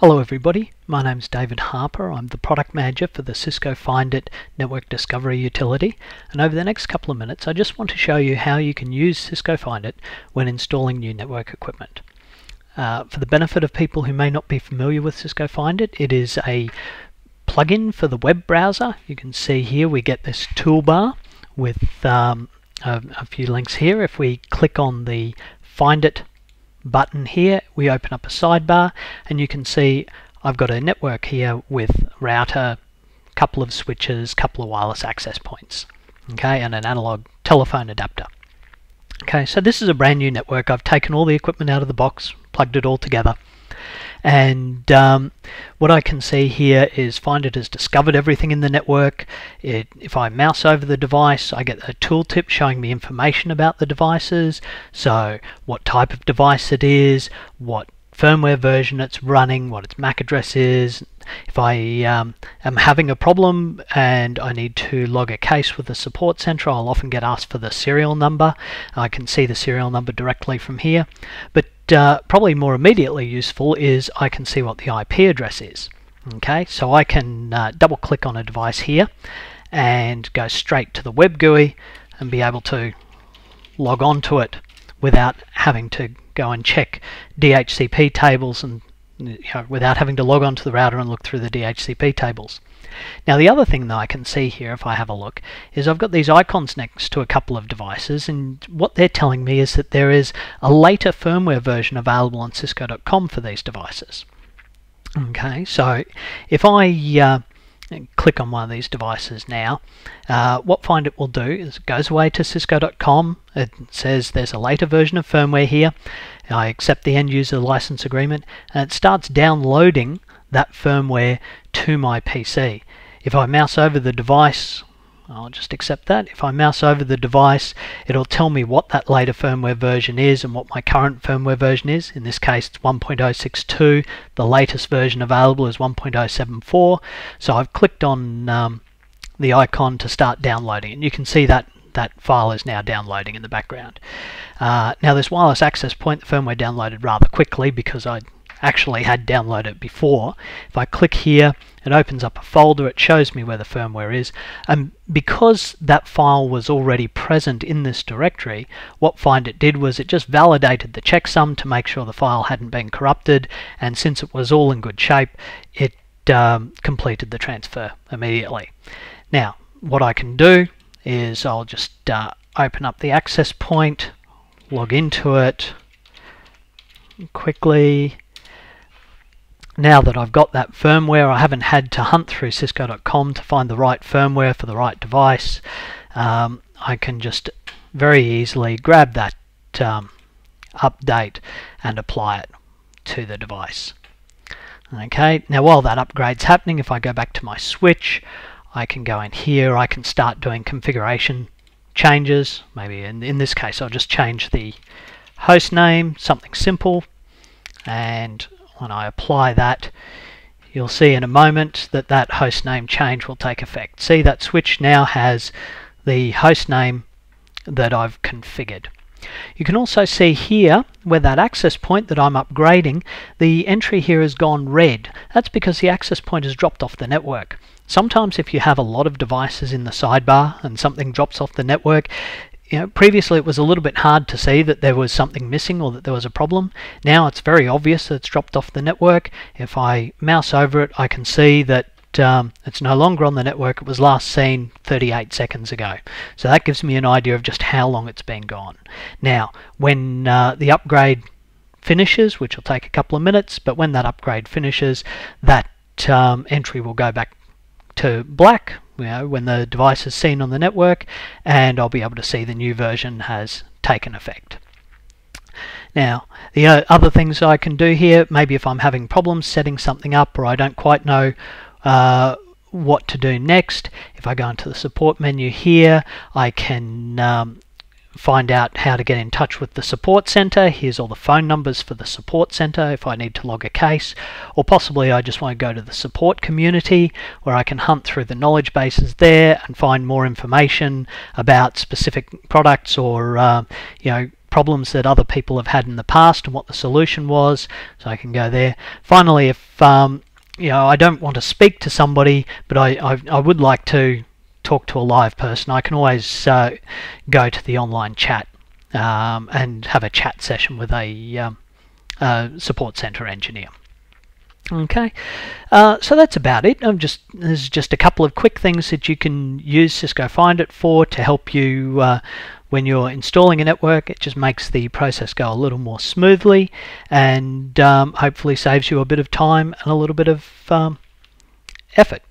Hello everybody, my name's David Harper. I'm the product manager for the Cisco FindIT network discovery utility, and over the next couple of minutes I just want to show you how you can use Cisco FindIT when installing new network equipment. For the benefit of people who may not be familiar with Cisco FindIT, it is a plugin for the web browser. You can see here we get this toolbar with a few links here. If we click on the FindIT button here, we open up a sidebar and you can see I've got a network here with router, couple of switches, couple of wireless access points, okay, and an analog telephone adapter. Okay, so this is a brand new network. I've taken all the equipment out of the box, plugged it all together, and what I can see here is FindIT has discovered everything in the network. If I mouse over the device, I get a tooltip showing me information about the devices, so what type of device it is, what firmware version it's running, what its MAC address is. If I am having a problem and I need to log a case with the support center, I'll often get asked for the serial number. I can see the serial number directly from here, but probably more immediately useful is I can see what the IP address is. Okay, so I can double click on a device here and go straight to the web GUI and be able to log on to it without having to go and check DHCP tables and without having to log on to the router and look through the DHCP tables. Now the other thing that I can see here if I have a look is I've got these icons next to a couple of devices, and what they're telling me is that there is a later firmware version available on Cisco.com for these devices. Okay, so if I click on one of these devices now, what FindIT will do is it goes away to Cisco.com. It says there's a later version of firmware here. I accept the end user license agreement, and it starts downloading that firmware to my PC. If I mouse over the device, I'll just accept that. If I mouse over the device, it'll tell me what that later firmware version is and what my current firmware version is. In this case, it's 1.062. The latest version available is 1.074. So I've clicked on the icon to start downloading, and you can see that that file is now downloading in the background. Now this wireless access point, the firmware downloaded rather quickly because I actually had downloaded it before. If I click here, it opens up a folder. It shows me where the firmware is, and because that file was already present in this directory, what FindIT did was it just validated the checksum to make sure the file hadn't been corrupted, and since it was all in good shape, it completed the transfer immediately. Now what I can do is I'll just open up the access point, log into it quickly. Now that I've got that firmware, I haven't had to hunt through Cisco.com to find the right firmware for the right device. I can just very easily grab that update and apply it to the device. Okay, now while that upgrade's happening, if I go back to my switch, I can go in here, I can start doing configuration changes. Maybe in this case I'll just change the host name, something simple, and when I apply that, you'll see in a moment that that host name change will take effect. See, that switch now has the host name that I've configured. You can also see here where that access point that I'm upgrading, the entry here has gone red. That's because the access point has dropped off the network. Sometimes if you have a lot of devices in the sidebar and something drops off the network, previously it was a little bit hard to see that there was something missing or that there was a problem. Now it's very obvious that it's dropped off the network. If I mouse over it, I can see that it's no longer on the network. It was last seen 38 seconds ago. So that gives me an idea of just how long it's been gone. Now, when the upgrade finishes, which will take a couple of minutes, but when that upgrade finishes, that entry will go back to black, when the device is seen on the network, and I'll be able to see the new version has taken effect. Now the other things I can do here, maybe if I'm having problems setting something up or I don't quite know what to do next, if I go into the support menu here, I can find out how to get in touch with the support center. Here's all the phone numbers for the support center if I need to log a case, or possibly I just want to go to the support community where I can hunt through the knowledge bases there and find more information about specific products or problems that other people have had in the past and what the solution was, so I can go there. Finally, if I don't want to speak to somebody, but I would like to talk to a live person, I can always go to the online chat and have a chat session with a support center engineer. Okay, so that's about it. There's just a couple of quick things that you can use Cisco FindIT for to help you when you're installing a network. It just makes the process go a little more smoothly, and hopefully saves you a bit of time and a little bit of effort.